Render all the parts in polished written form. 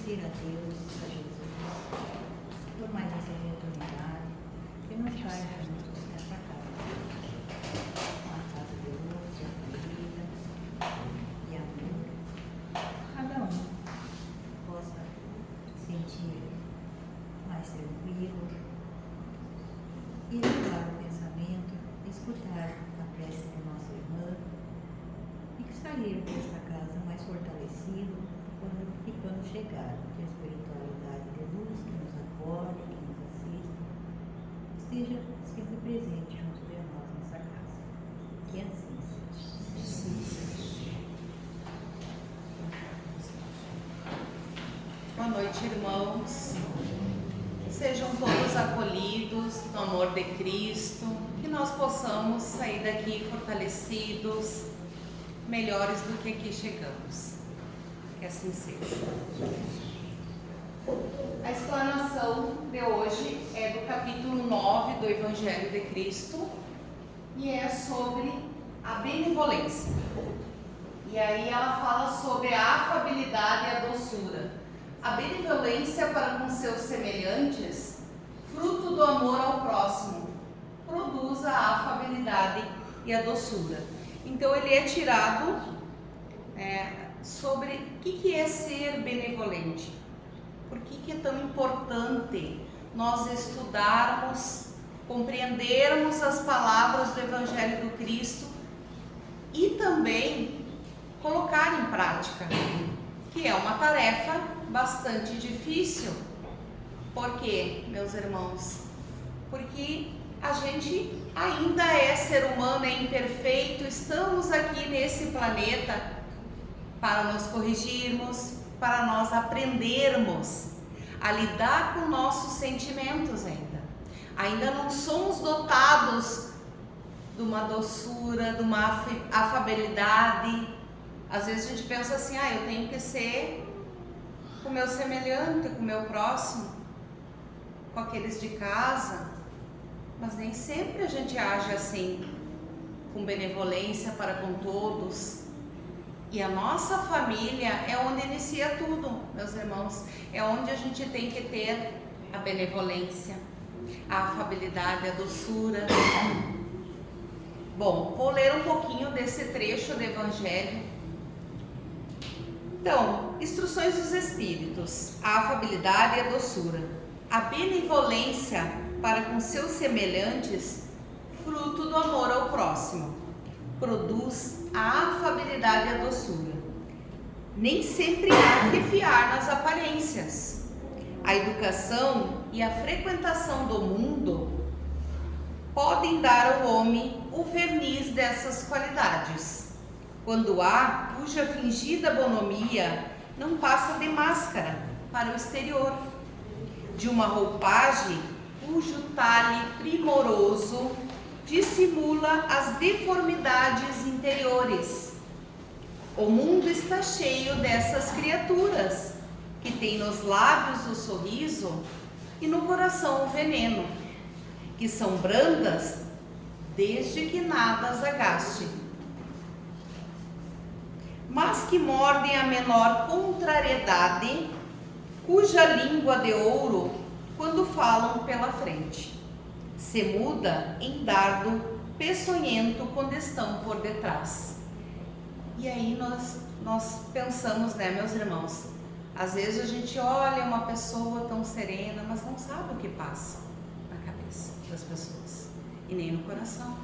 agradecer a Deus, a Jesus, por mais essa oportunidade que nos traz juntos nessa casa. Uma casa de luz, de acolhida e amor. Cada um possa sentir mais tranquilo e elevar o pensamento, escutar a prece de nossa irmã e que sair desta casa mais fortalecido quando chegar, que a espiritualidade de luz que nos acolhe, que nos assiste, esteja sempre presente junto de nós nessa casa. Que assim seja. Boa noite, irmãos. Sejam todos acolhidos no amor de Cristo, que nós possamos sair daqui fortalecidos, melhores do que aqui chegamos. Que assim seja. A explanação de hoje é do capítulo 9 do Evangelho de Cristo e é sobre a benevolência. E aí ela fala sobre a afabilidade e a doçura. A benevolência para com seus semelhantes, fruto do amor ao próximo, produz a afabilidade e a doçura. Então ele é tirado sobre o que é ser benevolente. Por que é tão importante nós estudarmos, compreendermos as palavras do Evangelho do Cristo e também colocar em prática, que é uma tarefa bastante difícil. Por quê, meus irmãos? Porque a gente ainda é ser humano, é imperfeito, estamos aqui nesse planeta para nos corrigirmos, para nós aprendermos a lidar com nossos sentimentos ainda. Ainda não somos dotados de uma doçura, de uma afabilidade. Às vezes a gente pensa assim, eu tenho que ser com o meu semelhante, com o meu próximo, com aqueles de casa, mas nem sempre a gente age assim, com benevolência para com todos. E a nossa família é onde inicia tudo, meus irmãos, é onde a gente tem que ter a benevolência, a afabilidade, a doçura. Bom, vou ler um pouquinho desse trecho do Evangelho. Então, instruções dos Espíritos, a afabilidade e a doçura, a benevolência para com seus semelhantes, fruto do amor ao próximo, produz a afabilidade e a doçura. Nem sempre há que fiar nas aparências. A educação e a frequentação do mundo podem dar ao homem o verniz dessas qualidades, quando há cuja fingida bonomia não passa de máscara para o exterior, de uma roupagem cujo talhe primoroso dissimula as deformidades interiores. O mundo está cheio dessas criaturas, que têm nos lábios o sorriso e no coração o veneno, que são brandas desde que nada as agaste, mas que mordem a menor contrariedade, cuja língua de ouro, quando falam pela frente, se muda em dardo peçonhento quando estão por detrás. E aí nós pensamos, meus irmãos, às vezes a gente olha uma pessoa tão serena, mas não sabe o que passa na cabeça das pessoas e nem no coração.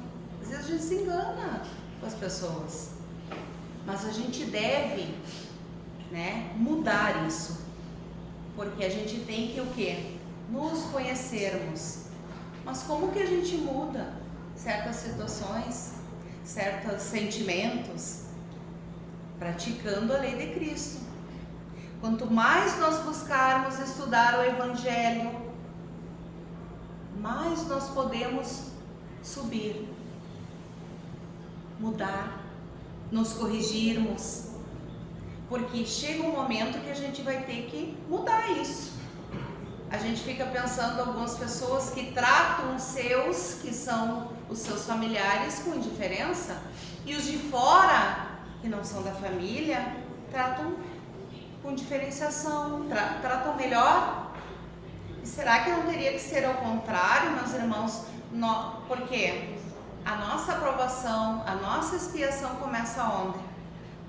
Às vezes a gente se engana com as pessoas, mas a gente deve, mudar isso, porque a gente tem que o quê? Nos conhecermos. Mas como que a gente muda certas situações, certos sentimentos? Praticando a lei de Cristo. Quanto mais nós buscarmos estudar o Evangelho, mais nós podemos subir, mudar, nos corrigirmos, porque chega um momento que a gente vai ter que mudar isso. A gente fica pensando algumas pessoas que tratam os seus, que são os seus familiares, com indiferença, e os de fora, que não são da família, tratam com diferenciação, tratam melhor. E será que não teria que ser ao contrário, meus irmãos? Porque a nossa aprovação, a nossa expiação começa onde?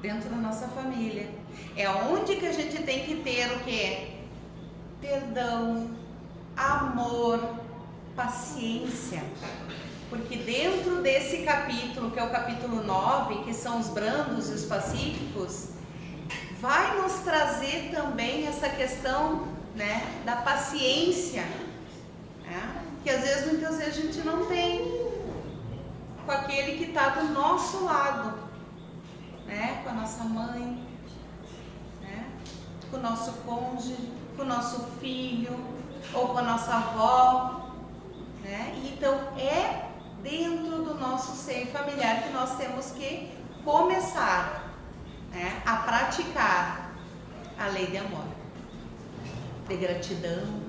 Dentro da nossa família. É onde que a gente tem que ter o quê? Perdão, amor, paciência. Porque dentro desse capítulo, que é o capítulo 9, que são os brandos e os pacíficos, vai nos trazer também essa questão, né, da paciência, né, que às vezes, muitas vezes a gente não tem com aquele que está do nosso lado, né, com a nossa mãe, né, com o nosso cônjuge, com o nosso filho, ou com a nossa avó, né? Então é dentro do nosso seio familiar que nós temos que começar, né, a praticar a lei de amor, de gratidão.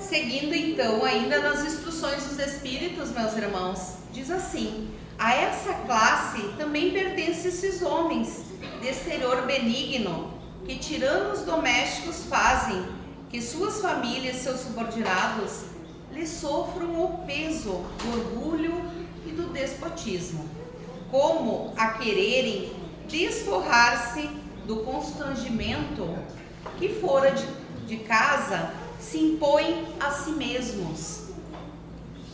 Seguindo então ainda nas instruções dos Espíritos, meus irmãos, diz assim: a essa classe também pertencem esses homens de exterior benigno, que tiranos domésticos fazem que suas famílias e seus subordinados lhes sofram o peso do orgulho e do despotismo, como a quererem desforrar-se do constrangimento que fora de casa se impõem a si mesmos,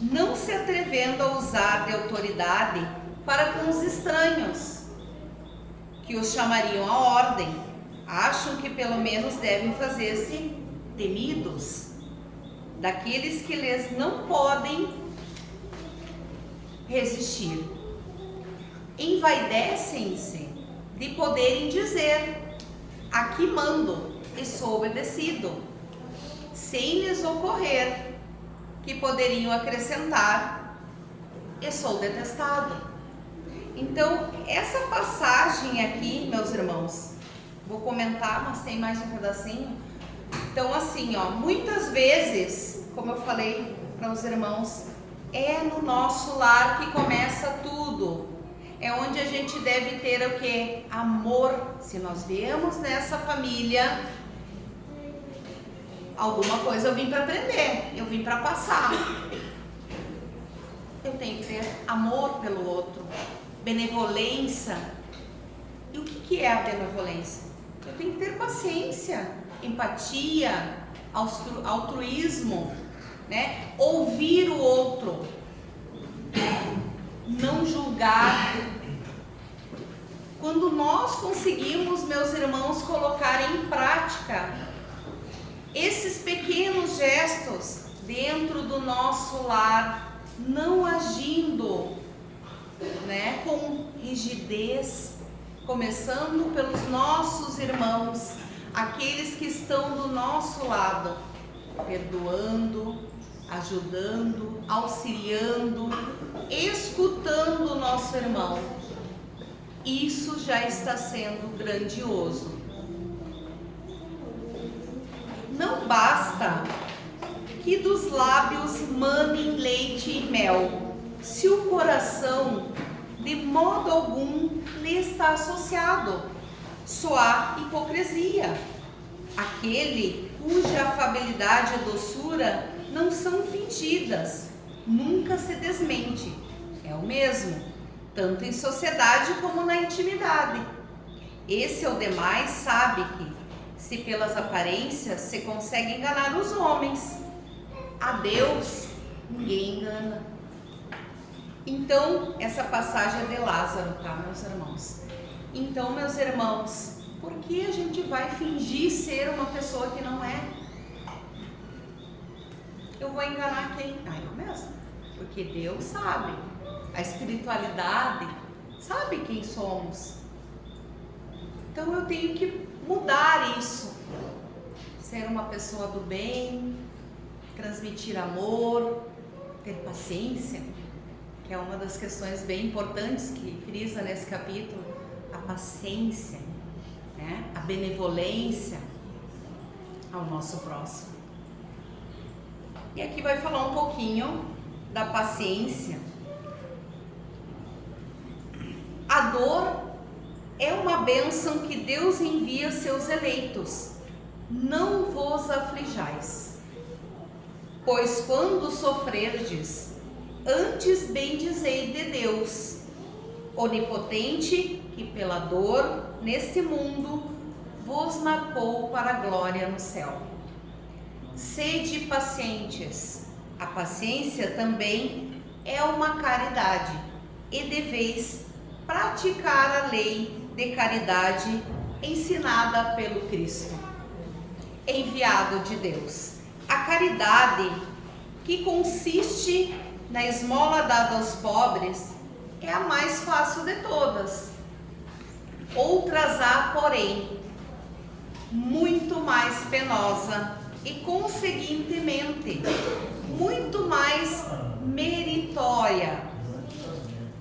não se atrevendo a usar de autoridade para com os estranhos, que os chamariam à ordem, acham que pelo menos devem fazer-se temidos daqueles que lhes não podem resistir. Envaidecem-se de poderem dizer: aqui mando e sou obedecido, sem lhes ocorrer que poderiam acrescentar: e sou detestado. Então, essa passagem aqui, meus irmãos, vou comentar, mas tem mais um pedacinho. Então, assim, ó, muitas vezes, como eu falei para os irmãos, é no nosso lar que começa tudo. É onde a gente deve ter o quê? Amor. Se nós viemos nessa família, alguma coisa eu vim para aprender, eu vim para passar. Eu tenho que ter amor pelo outro, benevolência. E o que é a benevolência? Eu tenho que ter paciência, empatia, altruísmo, né? Ouvir o outro, não julgar. Quando nós conseguimos, meus irmãos, colocar em prática esses pequenos gestos dentro do nosso lar, não agindo, né, com rigidez, começando pelos nossos irmãos, aqueles que estão do nosso lado, perdoando, ajudando, auxiliando, escutando o nosso irmão. Isso já está sendo grandioso. Não basta que dos lábios manem leite e mel, se o coração de modo algum lhe está associado. Só há hipocrisia. Aquele cuja afabilidade e doçura não são fingidas, nunca se desmente. É o mesmo, tanto em sociedade como na intimidade. Esse é o demais sabe que, se pelas aparências se consegue enganar os homens, a Deus ninguém engana. Então, essa passagem é de Lázaro, tá, meus irmãos? Então, meus irmãos, por que a gente vai fingir ser uma pessoa que não é? Eu vou enganar quem? Eu mesmo. Porque Deus sabe, a espiritualidade sabe quem somos. Então, eu tenho que mudar isso. Ser uma pessoa do bem, transmitir amor, ter paciência, que é uma das questões bem importantes que frisa nesse capítulo, a paciência, né? A benevolência ao nosso próximo. E aqui vai falar um pouquinho da paciência. A dor é uma bênção que Deus envia a seus eleitos. Não vos aflijais, pois quando sofrerdes, antes bendizei de Deus, onipotente, que pela dor neste mundo vos marcou para a glória no céu. Sede pacientes. A paciência também é uma caridade, e deveis praticar a lei de caridade ensinada pelo Cristo, enviado de Deus. A caridade, que consiste na esmola dada aos pobres, é a mais fácil de todas. Outras há, porém, muito mais penosa e, conseguintemente, muito mais meritória,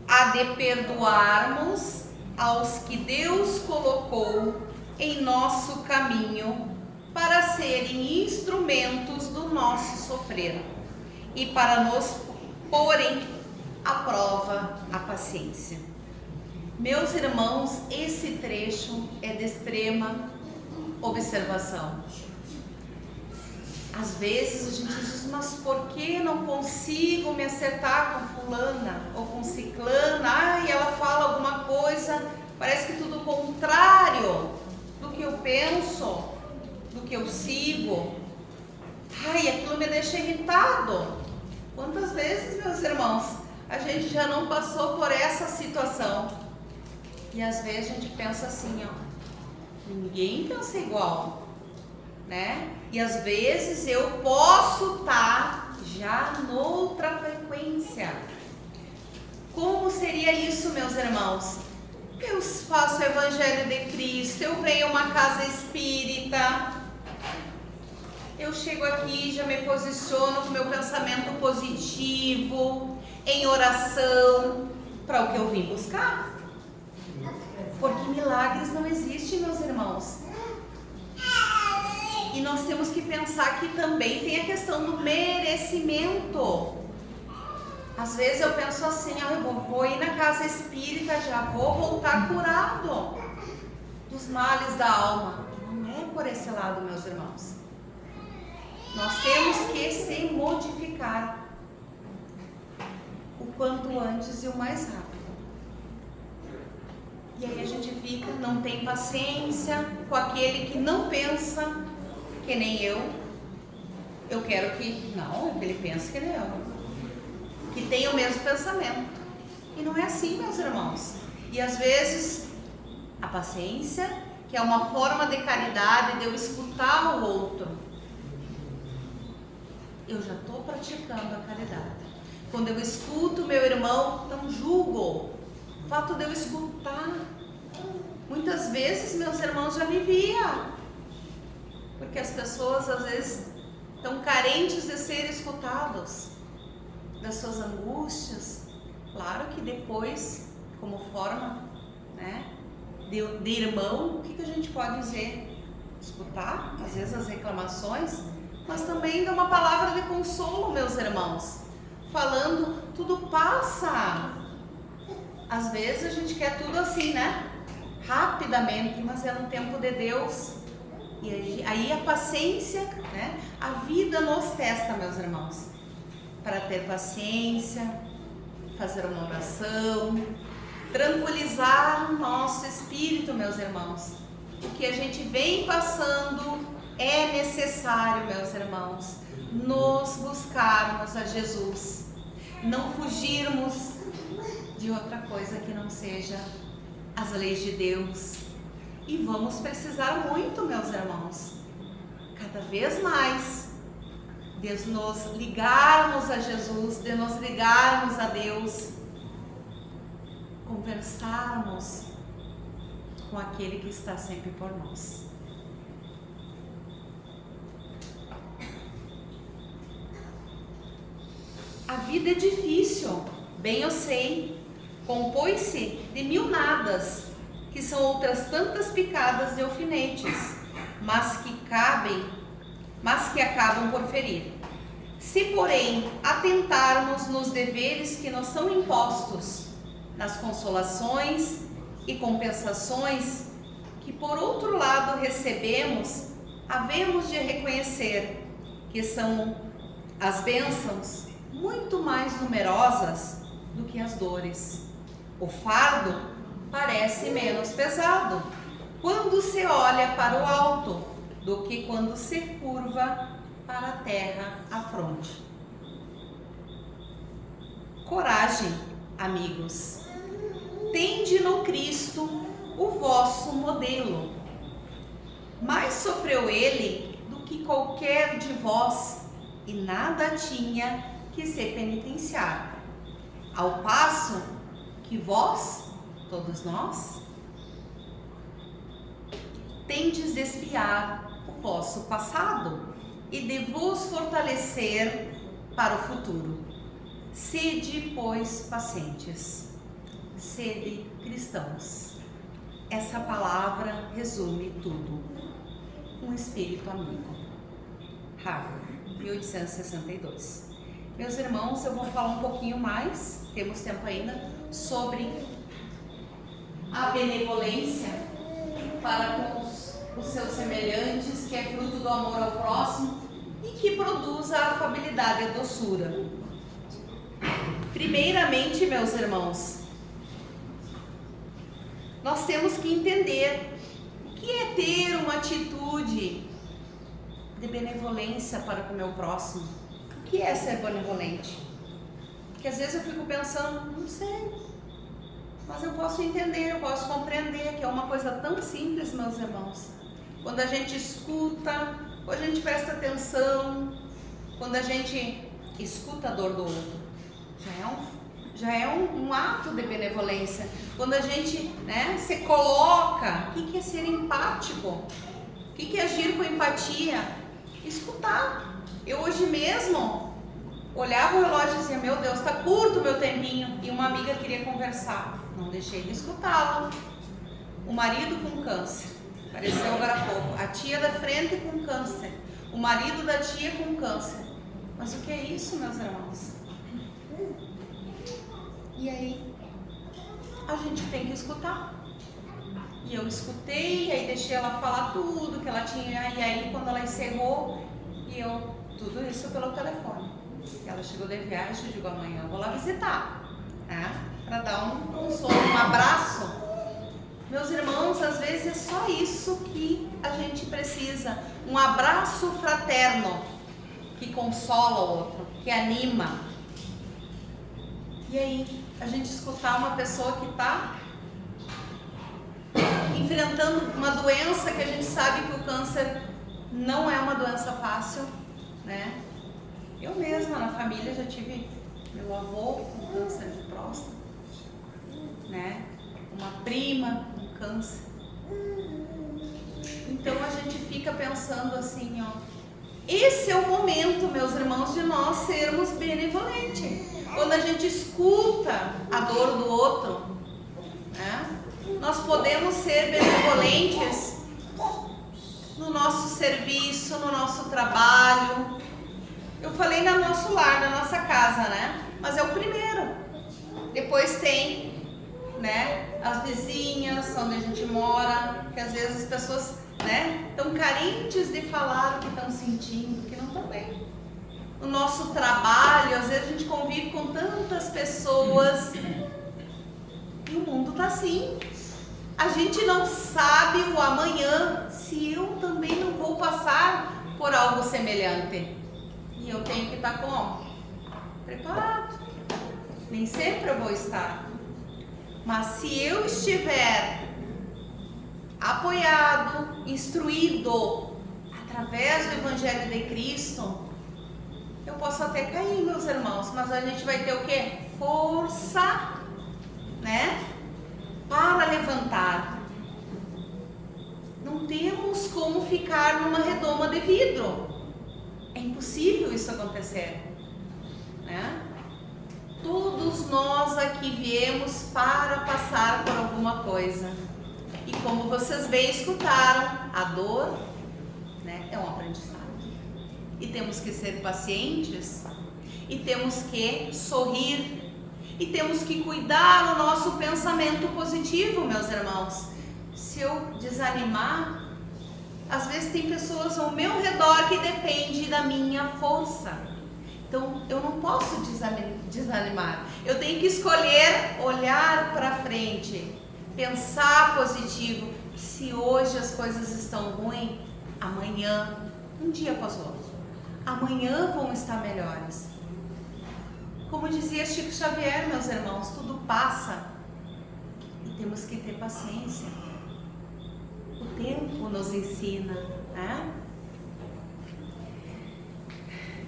a de perdoarmos aos que Deus colocou em nosso caminho para serem instrumentos do nosso sofrer e para nos porem à prova a paciência. Meus irmãos, esse trecho é de extrema observação. Às vezes a gente diz, mas por que não consigo me acertar com fulana ou com ciclana? Ai, ela fala alguma coisa, parece que tudo contrário do que eu penso, do que eu sigo. Ai, aquilo me deixa irritado. Quantas vezes, meus irmãos, a gente já não passou por essa situação? E às vezes a gente pensa assim, ó, ninguém pensa igual, né? E às vezes eu posso estar já noutra frequência. Como seria isso, meus irmãos? Eu faço o Evangelho de Cristo, eu venho a uma casa espírita, eu chego aqui, já me posiciono com meu pensamento positivo, em oração, para o que eu vim buscar. Porque milagres não existem, meus irmãos. E nós temos que pensar que também tem a questão do merecimento. Às vezes eu penso assim, eu vou ir na casa espírita, já vou voltar curado dos males da alma. Não é por esse lado, meus irmãos. Nós temos que se modificar o quanto antes e o mais rápido. E aí a gente fica, não tem paciência com aquele que não pensa que nem eu. Eu quero que, não, ele pense que nem eu, que tenha o mesmo pensamento. E não é assim, meus irmãos. E às vezes a paciência, que é uma forma de caridade, de eu escutar o outro, eu já estou praticando a caridade. Quando eu escuto meu irmão, não julgo. O fato de eu escutar, muitas vezes, meus irmãos, já alivia. Porque as pessoas, às vezes, estão carentes de ser escutados, das suas angústias. Claro que depois, como forma, né, de irmão, o que a gente pode dizer? Escutar, às vezes, as reclamações, mas também dar uma palavra de consolo, meus irmãos. Falando, tudo passa. Às vezes a gente quer tudo assim, né? Rapidamente, mas é no tempo de Deus. E aí a paciência, né? A vida nos testa, meus irmãos, para ter paciência, fazer uma oração, tranquilizar o nosso espírito, meus irmãos. O que a gente vem passando é necessário, meus irmãos, nos buscarmos a Jesus, não fugirmos de outra coisa que não seja as leis de Deus. E vamos precisar muito, meus irmãos, cada vez mais, de nos ligarmos a Jesus, de nos ligarmos a Deus, conversarmos com aquele que está sempre por nós. A vida é difícil, bem eu sei, compõe-se de mil nadas, que são outras tantas picadas de alfinetes, mas que acabam por ferir. Se, porém, atentarmos nos deveres que nos são impostos, nas consolações e compensações que, por outro lado, recebemos, havemos de reconhecer que são as bênçãos muito mais numerosas do que as dores. O fardo parece menos pesado quando se olha para o alto do que quando se curva para a terra a fronte. Coragem, amigos. Tende no Cristo o vosso modelo. Mais sofreu ele do que qualquer de vós e nada tinha que se penitenciar. Ao passo que vós, todos nós, tendes de espiar o vosso passado e de vos fortalecer para o futuro. Sede, pois, pacientes. Sede cristãos. Essa palavra resume tudo. Um espírito amigo. Harvard, 1862. Meus irmãos, eu vou falar um pouquinho mais, temos tempo ainda, sobre a benevolência para com os seus semelhantes, que é fruto do amor ao próximo e que produz a afabilidade e a doçura. Primeiramente, meus irmãos, nós temos que entender o que é ter uma atitude de benevolência para com o meu próximo. O que é ser benevolente? Porque às vezes eu fico pensando, não sei, mas eu posso entender, eu posso compreender que é uma coisa tão simples, meus irmãos. Quando a gente escuta, quando a gente presta atenção, quando a gente escuta a dor do outro, já é um ato de benevolência. Quando a gente, se coloca, o que é ser empático? O que é agir com empatia? Escutar. Eu hoje mesmo olhava o relógio e dizia, meu Deus, está curto o meu tempinho, e uma amiga queria conversar, não deixei de escutá-la. O marido com câncer, apareceu agora há pouco, a tia da frente com câncer, o marido da tia com câncer. Mas o que é isso, meus irmãos? E aí, a gente tem que escutar. E eu escutei, aí deixei ela falar tudo que ela tinha, e aí quando ela encerrou, e eu, tudo isso pelo telefone. Ela chegou de viagem, eu digo, amanhã eu vou lá visitar, para dar um consolo, um abraço. Meus irmãos, às vezes é só isso que a gente precisa, um abraço fraterno, que consola o outro, que anima. E aí, a gente escutar uma pessoa que está enfrentando uma doença que a gente sabe que o câncer não é uma doença fácil, Eu mesma, na família, já tive meu avô com câncer de próstata, Uma prima com câncer. Então, a gente fica pensando assim, esse é o momento, meus irmãos, de nós sermos benevolentes. Quando a gente escuta a dor do outro, nós podemos ser benevolentes no nosso serviço, no nosso trabalho. Eu falei no nosso lar, na nossa casa, Mas é o primeiro. Depois tem, as vizinhas, onde a gente mora, que às vezes as pessoas, estão carentes de falar o que estão sentindo, que não estão bem. No nosso trabalho, às vezes a gente convive com tantas pessoas e o mundo está assim. A gente não sabe o amanhã, se eu também não vou passar por algo semelhante. E eu tenho que estar como? Preparado. Nem sempre eu vou estar. Mas se eu estiver apoiado, instruído através do Evangelho de Cristo, eu posso até cair, meus irmãos, mas a gente vai ter o quê? Força, para levantar. Não temos como ficar numa redoma de vidro. É impossível isso acontecer, Todos nós aqui viemos para passar por alguma coisa. E como vocês bem escutaram, a dor, é um aprendizado. E temos que ser pacientes, e temos que sorrir, E temos que cuidar do nosso pensamento positivo, meus irmãos. Se eu desanimar, às vezes tem pessoas ao meu redor que dependem da minha força. Então, eu não posso desanimar. Eu tenho que escolher olhar para frente, pensar positivo. Se hoje as coisas estão ruins, amanhã, um dia após o outro, amanhã vão estar melhores. Como dizia Chico Xavier, meus irmãos, tudo passa e temos que ter paciência. O tempo nos ensina, né?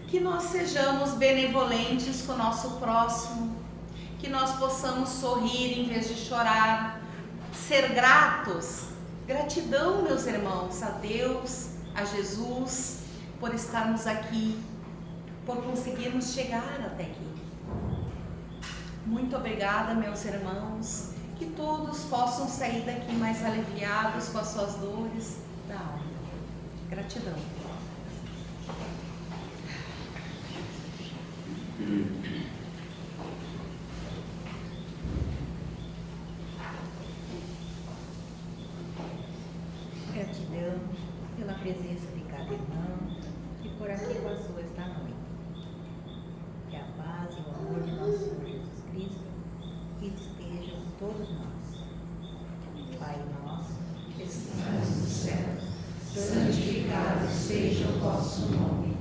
Que nós sejamos benevolentes com o nosso próximo, que nós possamos sorrir em vez de chorar, ser gratos. Gratidão, meus irmãos, a Deus, a Jesus, por estarmos aqui, por conseguirmos chegar até aqui. Muito obrigada, meus irmãos, que todos possam sair daqui mais aliviados com as suas dores da alma. Gratidão. Gratidão pela presença de cada irmão que por aqui passou esta noite. Que a paz e o amor de nosso Senhor Jesus Cristo esteja com todos nós. Pai nosso, que estás no céu, santificado seja o vosso nome.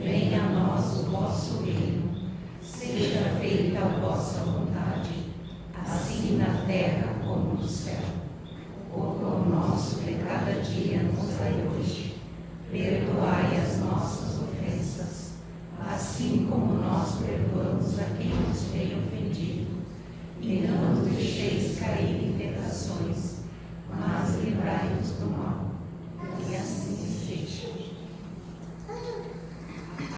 Venha a nós o vosso reino. Seja feita a vossa vontade, assim na terra como no céu. O pão nosso de cada dia nos dai hoje. Perdoai as nossas ofensas, assim como nós perdoamos a quem nos tem ofendido. E não nos deixeis cair